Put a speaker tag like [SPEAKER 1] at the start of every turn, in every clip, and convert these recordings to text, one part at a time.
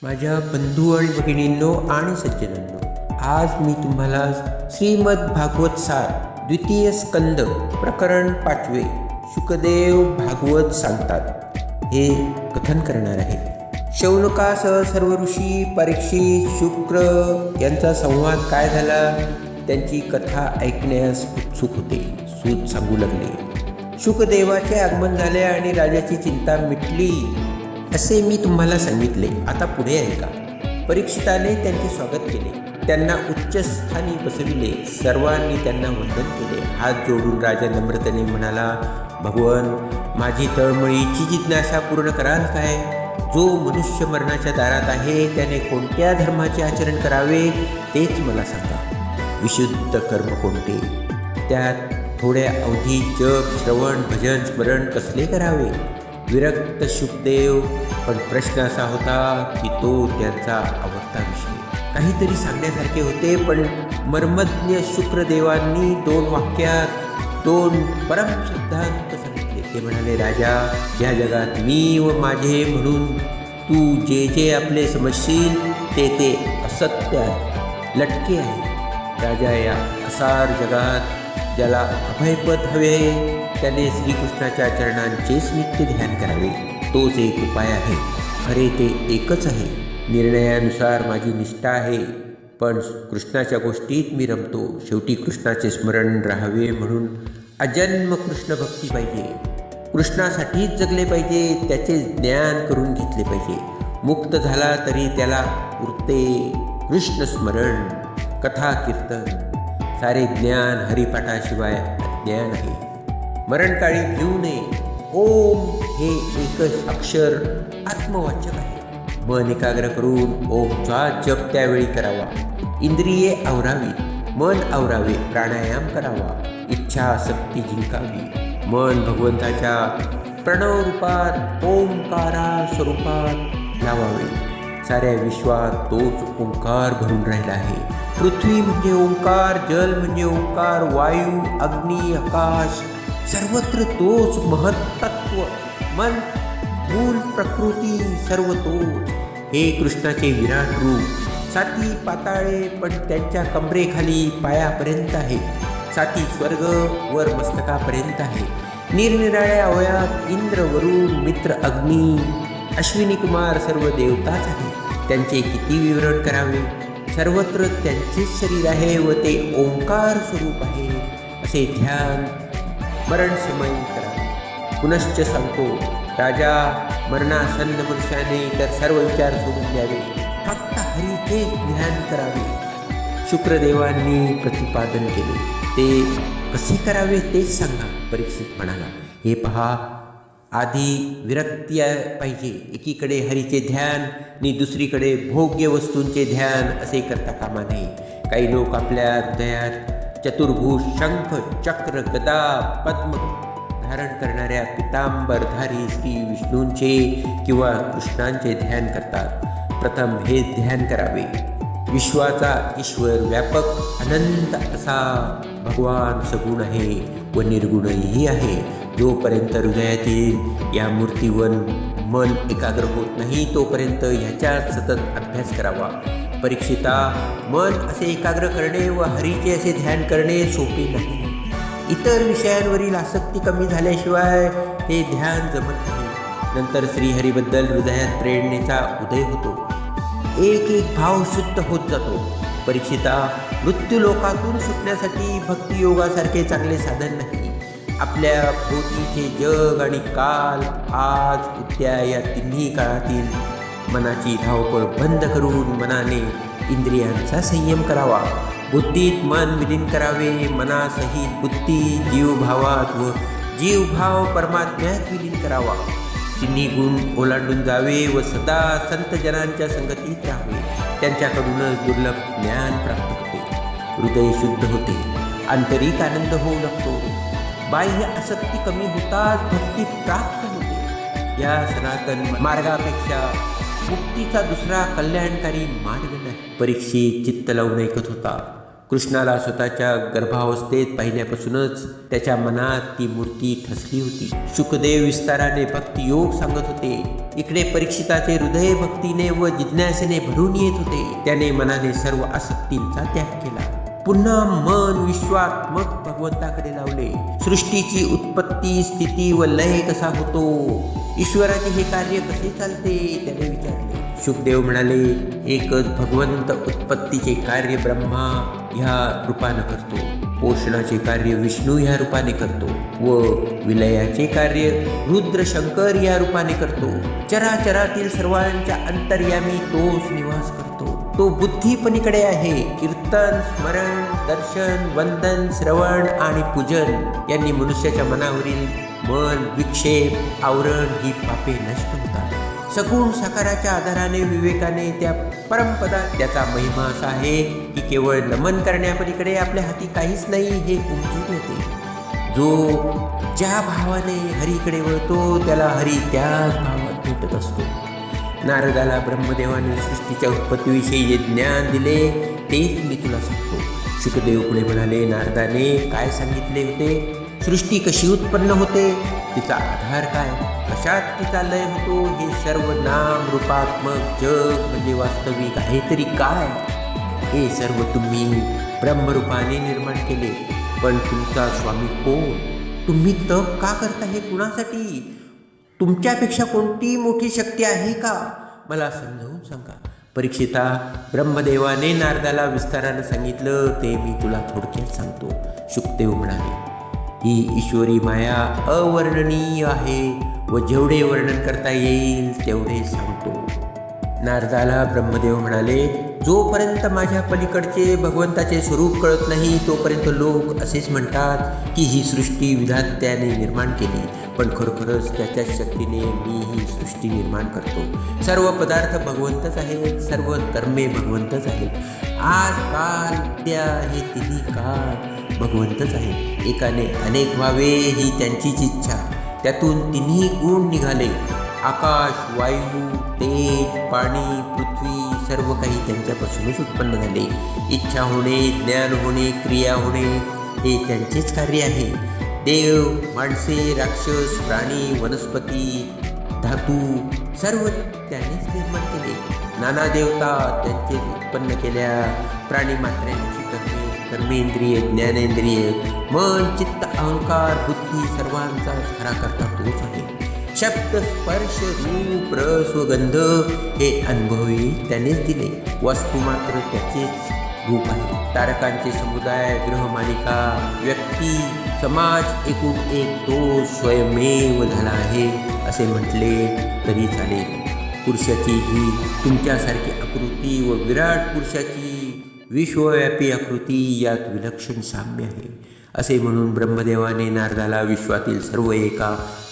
[SPEAKER 1] माझ्या बंधू आणि भगिनींनो आणि सज्जनांनो, आज मी तुम्हाला श्रीमद भागवत सार द्वितीय स्कंद प्रकरण 5 शुकदेव भागवत सांगतात हे कथन करणार आहे. शौनकासह सर्व ऋषी, परीक्षित, शुक्र यांचा संवाद काय झाला त्यांची कथा ऐकण्यास उत्सुक होते. सूत सांगू लागले. शुकदेवाचे आगमन झाले आणि राजाची चिंता मिटली असे मी तुम्हाला सांगितले. आता पुढे ऐका. परीक्षिताने त्यांचे स्वागत केले, त्यांना उच्च स्थानी बसविले, सर्वांनी त्यांना वंदन केले. हात जोडून राजा नम्रतेने म्हणाला, भगवान, माझी तळमळीची जिज्ञासा पूर्ण कराल काय? जो मनुष्य मरणाच्या दारात आहे त्याने कोणत्या धर्माचे आचरण करावे तेच मला सांगा. विशुद्ध कर्म कोणते? त्यात थोड्या अवधी जप, श्रवण, भजन, स्मरण कसले करावे? विरक्त शुकदेव. पण प्रश्न असा होता की तो त्यांचा आवडता विषय. काहीतरी सांगण्यासारखे होते, पण मर्मज्ञ शुक्रदेवांनी 2 वाक्यात 2 परमसिद्धांत सांगितले. ते म्हणाले, राजा, या जगात मी व माझे म्हणून तू जे जे आपले समजशील ते ते असत्य आहे, लटके आहे. राजा, या असार जगात ज्याला अभयपद हवे त्याने श्रीकृष्णाच्या चरणांचेच नित्य ध्यान करावे. तोच एक उपाय आहे. अरे, ते एकच आहे. निर्णयानुसार माझी निष्ठा आहे, पण कृष्णाच्या गोष्टीत मी रमतो. शेवटी कृष्णाचे स्मरण राहावे म्हणून अजन्म कृष्ण भक्ती पाहिजे. कृष्णासाठीच जगले पाहिजे, त्याचे ज्ञान करून घेतले पाहिजे. मुक्त झाला तरी त्याला उरते कृष्ण स्मरण, कथा, कीर्तन. सारे ज्ञान हरिपाठाशिवाय अज्ञान आहे. मरणकाळी भिवू नये. ओम हे एकच अक्षर आत्मवाचक आहे. मन एकाग्र करून ओमचा जप त्यावेळी करावा. इंद्रिये आवरावी, मन आवरावे, प्राणायाम करावा, इच्छाशक्ती जिंकावी. मन भगवंताच्या प्रणव रूपात ओंकारा स्वरूपात लावावे. साऱ्या विश्वात तोच ओंकार भरून राहिला आहे. पृथ्वी म्हणजे ओंकार, जल म्हणजे ओंकार, वायू, अग्नी, आकाश, सर्वत्र तोच महत्तत्व. मन, मूल, प्रकृती सर्व तोच. हे कृष्णाचे विराट रूप. 7 पाताळे पण त्यांच्या कमरेखाली पायापर्यंत आहे. 7 स्वर्ग वर मस्तकापर्यंत आहे. निरनिराळ्या अवयात इंद्र, वरुण, मित्र, अग्नी, अश्विनी कुमार सर्व देवताच आहे. त्यांचे किती विवरण करावे? सर्वत्र त्यांचेच शरीर आहे व ते ओंकार स्वरूप आहे असे ध्यान मरणसमयी करावे. पुनश्च सांगतो, राजा, मरणासन्न पुरुषाने तर सर्व विचार सोडून द्यावे, फक्त हरीचे ध्यान करावे. शुक्रदेवांनी प्रतिपादन केले. ते कसे करावे तेच सांगा. परीक्षित म्हणाला, हे पहा, आधी विरक्ती पाहिजे. एकीकडे हरीचे ध्यान आणि दुसरीकडे भोग्य वस्तूंचे ध्यान असे करता कामा नये. काही लोक आपल्या हृदयात चतुर्भुज, शंख, चक्र, गदा, पद्म धारण करणाऱ्या पितांबरधारी श्री विष्णूंचे किंवा कृष्णांचे ध्यान करतात. प्रथम हे ध्यान करावे. विश्वाचा ईश्वर, व्यापक, अनंत असा भगवान सगुण आहे व निर्गुणही आहे. जोपर्यंत हृदयातील या मूर्तीवर मन एकाग्र होत नाही तोपर्यंत ह्याच्यात सतत अभ्यास करावा. परीक्षिता, मन असे एकाग्र करणे व हरीचे असे ध्यान करणे सोपे नाही. इतर विषयांवरील आसक्ती कमी झाल्याशिवाय हे ध्यान जमत नाही. नंतर श्रीहरीबद्दल हृदयात प्रेरणेचा उदय होतो. एक भाव शुद्ध होत जातो. परीक्षिता, मृत्यूलोकातून सुटण्यासाठी भक्तियोगासारखे चांगले साधन नाही. आपल्या भोवतीचे जग आणि काल, आज, उद्या या तिन्ही काळातील मनाची धावपळ बंद करून मनाने इंद्रियांचा संयम करावा. बुद्धीत मन विलीन करावे. मनासहित बुद्धी जीवभावात व जीवभाव परमात्म्यात विलीन करावा. तिन्ही गुण ओलांडून जावे व सदा संतजनांच्या संगतीत राहावे. त्यांच्याकडूनच दुर्लभ ज्ञान प्राप्त होते. हृदय शुद्ध होते. आंतरिक आनंद होऊ लागतो. बाह्य आसक्ती कमी होताच भक्ती प्राप्त होते. या सनातन मार्गापेक्षा मुक्तीचा दुसरा कल्याणकारी मार्ग नाही. परीक्षित चित्त लावून ऐकत होता. कृष्णाला स्वतःच्या गर्भावस्थेत पाहिल्यापासूनच त्याच्या मनात ती मूर्ती ठसली होती. शुकदेव विस्ताराने भक्तियोग सांगत होते. इकडे परीक्षिताचे हृदय भक्तीने व जिज्ञासेने भरून येत होते. त्याने मनाने सर्व आसक्तींचा त्याग केला. पुन्हा मन विश्वात्मक भगवंताकडे लावले. सृष्टीची उत्पत्ती, स्थिती व लय कसा होतो, ईश्वराचे हे कार्य कसे चालते त्याने विचारले. शुकदेव म्हणाले, एकच भगवंत उत्पत्तीचे कार्य ब्रह्मा ह्या रूपाने करतो, पोषणाचे कार्य विष्णू ह्या रूपाने करतो व विलयाचे कार्य रुद्र शंकर या रूपाने करतो. चराचरातील सर्वांच्या अंतर्यामी तोच निवास करतो. तो बुद्धीपलीकडे आहे. कीर्तन, स्मरण, दर्शन, वंदन, श्रवण आणि पूजन यांनी मनुष्याच्या मनावरील मन, विक्षेप, आवरण ही पापे नष्ट होतात. सगुण साकाराच्या आधाराने विवेकाने त्या परमपदात त्याचा महिमा असा आहे की केवळ नमन करण्यापलीकडे आपल्या हाती काहीच नाही हे उमजून येते. जो ज्या भावाने हरीकडे वळतो त्याला हरी त्याच भावात भेटत असतो. नारदाला ब्रह्मदेवाने सृष्टीच्या उत्पत्तीविषयी जे ज्ञान दिले तेच मी तुला सांगतो. शुकदेव पुढे म्हणाले, नारदाने काय सांगितले होते? सृष्टी कशी उत्पन्न होते, तिचा आधार काय, कशात तिचा लय होतो, हे सर्व नाम रूपात्मक जग म्हणजे वास्तविक आहे तरी काय, हे सर्व तुम्ही ब्रह्मरूपाने निर्माण केले. पण तुमचा स्वामी कोण? तुम्ही तप का करता हे कुणासाठी? तुमच्यापेक्षा कोणती मोठी शक्ती आहे का? मला समजावून सांगा. परीक्षिता, ब्रह्मदेवाने नारदाला विस्तारानं सांगितलं ते मी तुला थोडक्यात सांगतो. शुकदेव म्हणाले, ही ईश्वरी माया अवर्णनीय आहे व जेवढे वर्णन करता येईल तेवढे सांगतो. नारदाला ब्रह्मदेव म्हणाले, जोपर्यंत माझ्या पलीकडचे भगवंताचे स्वरूप कळत नाही तोपर्यंत लोक असेच म्हणतात की ही सृष्टी विधात्याने निर्माण केली, पण खरोखरच त्याच्याच शक्तीने मी ही सृष्टी निर्माण करतो. सर्व पदार्थ भगवंतच आहेत, सर्व कर्मे भगवंतच आहेत. आज, काल, उद्या हे तिन्ही काळ भगवंतच आहेत. एकाने अनेक व्हावे ही त्यांचीच इच्छा. त्यातून तिन्ही गुण निघाले. आकाश, वायू, तेज, पाणी, पृथ्वी सर्व काही त्यांच्यापासूनच उत्पन्न झाले. इच्छा होणे, ज्ञान होणे, क्रिया होणे हे त्यांचेच कार्य आहे. देव, माणसे, राक्षस, प्राणी, वनस्पती, धातू सर्व त्यानेच निर्माण केले. नाना देवता त्यांचे उत्पन्न केल्या. प्राणी मात्र्यांची कर्मेंद्रिय, ज्ञानेंद्रिय, मन, चित्त, अहंकार, बुद्धी सर्वांचा खरा करता तोच आहे. शब्द, स्पर्श, रूप, रस व गंध हे अनुभवी त्यानेच दिले. वस्तू मात्र त्याचेच रूप आहे. तारकांचे समुदाय, ग्रहमालिका, व्यक्ती, समाज एकूण एक तो स्वयमेव झाला आहे असे म्हटले तरी चालेल. पुरुषाची ही तुमच्यासारखी आकृती व विराट पुरुषाची विश्वव्यापी आकृती यात विलक्षण साम्य आहे असे म्हणून ब्रह्मदेवाने नारदाला विश्वातील सर्व एका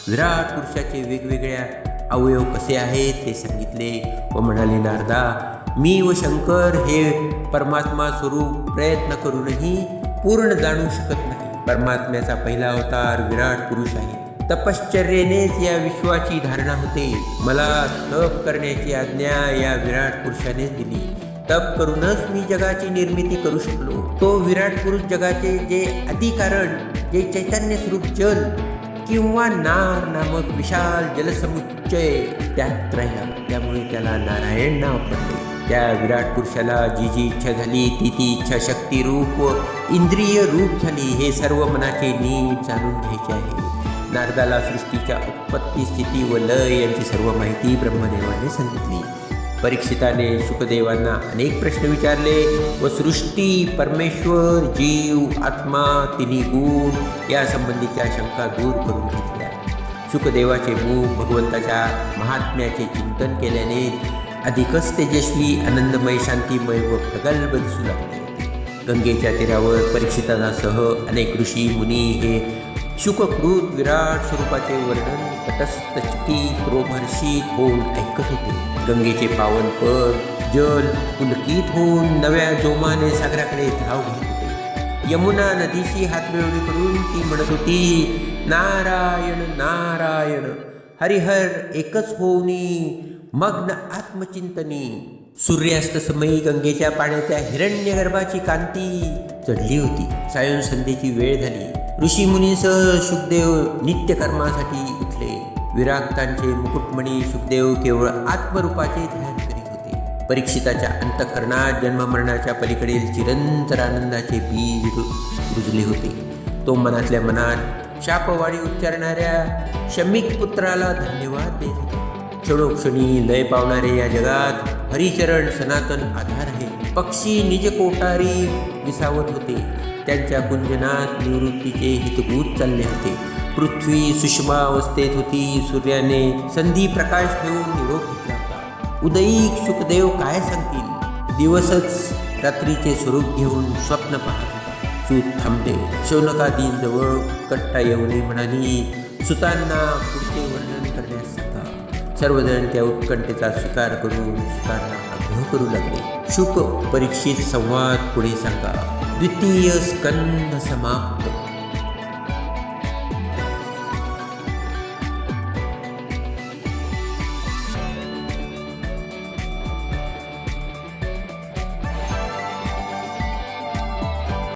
[SPEAKER 1] विराट पुरुषाचे वेगवेगळ्या अवयव कसे आहेत ते सांगितले व म्हणाले, नारदा, मी व शंकर हे परमात्मा स्वरूप प्रयत्न करूनही पूर्ण जाणू शकत नाही. परमात्म्याचा पहिला अवतार विराट पुरुष आहे. तपश्चर्येनेच या विश्वाची धारणा होते. मला तप करण्याची आज्ञा या विराट पुरुषानेच दिली. तप करूनच मी जगाची निर्मिती करू शकलो. तो विराट पुरुष जगाचे जे आदिकारण, जे चैतन्य स्वरूप जल किंवा नार नामक विशाल जलसमुच्चय त्यात राहिला. त्यामुळे त्याला नारायण नाव पडले. त्या विराट पुरुषाला जी जी इच्छा झाली ती ती इच्छा शक्ती रूप व इंद्रिय रूप झाली. हे सर्व मनाचे नीट जाणून घ्यायचे आहे. नारदाला सृष्टीच्या उत्पत्ती, स्थिती व लय यांची सर्व माहिती ब्रह्मदेवाने सांगितली. परीक्षिताने शुकदेवांना अनेक प्रश्न विचारले व सृष्टी, परमेश्वर, जीव, आत्मा, तिन्ही गुण या संबंधीच्या शंका दूर करून घेतल्या. शुकदेवाचे मुख भगवंताच्या महात्म्याचे चिंतन केल्याने अधिकच तेजस्वी, आनंदमय, शांतिमय व प्रगल्भ दिसू लागले होते. गंगेच्या तीरावर परीक्षितांसह अनेक ऋषी मुनी हे शुककृत विराट स्वरूपाचे वर्णन तटस्थ, चकित, रोमहर्षित होऊन ऐकत होते. गंगेचे पावन पद जल पुलकित होऊन नव्या जोमाने सागराकडे धाव घेत होते. यमुना नदीशी हातमिळवणी करून ती म्हणत होती, नारायण नारायण, हरिहर एकच होऊनी, मग्न आत्मचिंतनी. सूर्यास्त समयी गंगेच्या पाण्याच्या हिरण्यगर्भाची कांती चढली होती. सायं संध्येची वेळ झाली. ऋषीमुनींसह शुकदेव नित्यकर्मासाठी उठले. विराक्तांचे मुकुटमणी शुकदेव केवळ आत्मरूपाचे ध्यान करीत होते. परीक्षिताच्या अंतःकरणात जन्ममरणाच्या पलीकडील चिरंतर आनंदाचे बीज रुजले होते. तो मनातल्या मनात शापवाणी उच्चारणाऱ्या शमिक पुत्राला धन्यवाद देत होता. क्षणोक्षणी लय पावणारे या जगात हरिचरण सनातन आधार आहे. पक्षी निज कोठारी विसावत होते. त्यांच्या कुंजनात निवृत्तीचे हितभूत चालले होते. पृथ्वी सुषमावस्थेत होती. सूर्याने संधी प्रकाश ठेवून निरोप घेतला होता. उदयीक शुकदेव काय सांगतील. दिवसच रात्रीचे स्वरूप घेऊन स्वप्न पाहत होता. सूत थांबले. शौनकादींजवळ कट्टा येऊन म्हणाली, सुतांना पुढचे वर्णन करण्यास सांगा. सर्वजण त्या उत्कंठेचा स्वीकार करून सुतांना आग्रह करू लागले. शुक परीक्षित संवाद पुढे सांगा. द्वितीय स्कंध समाप्त.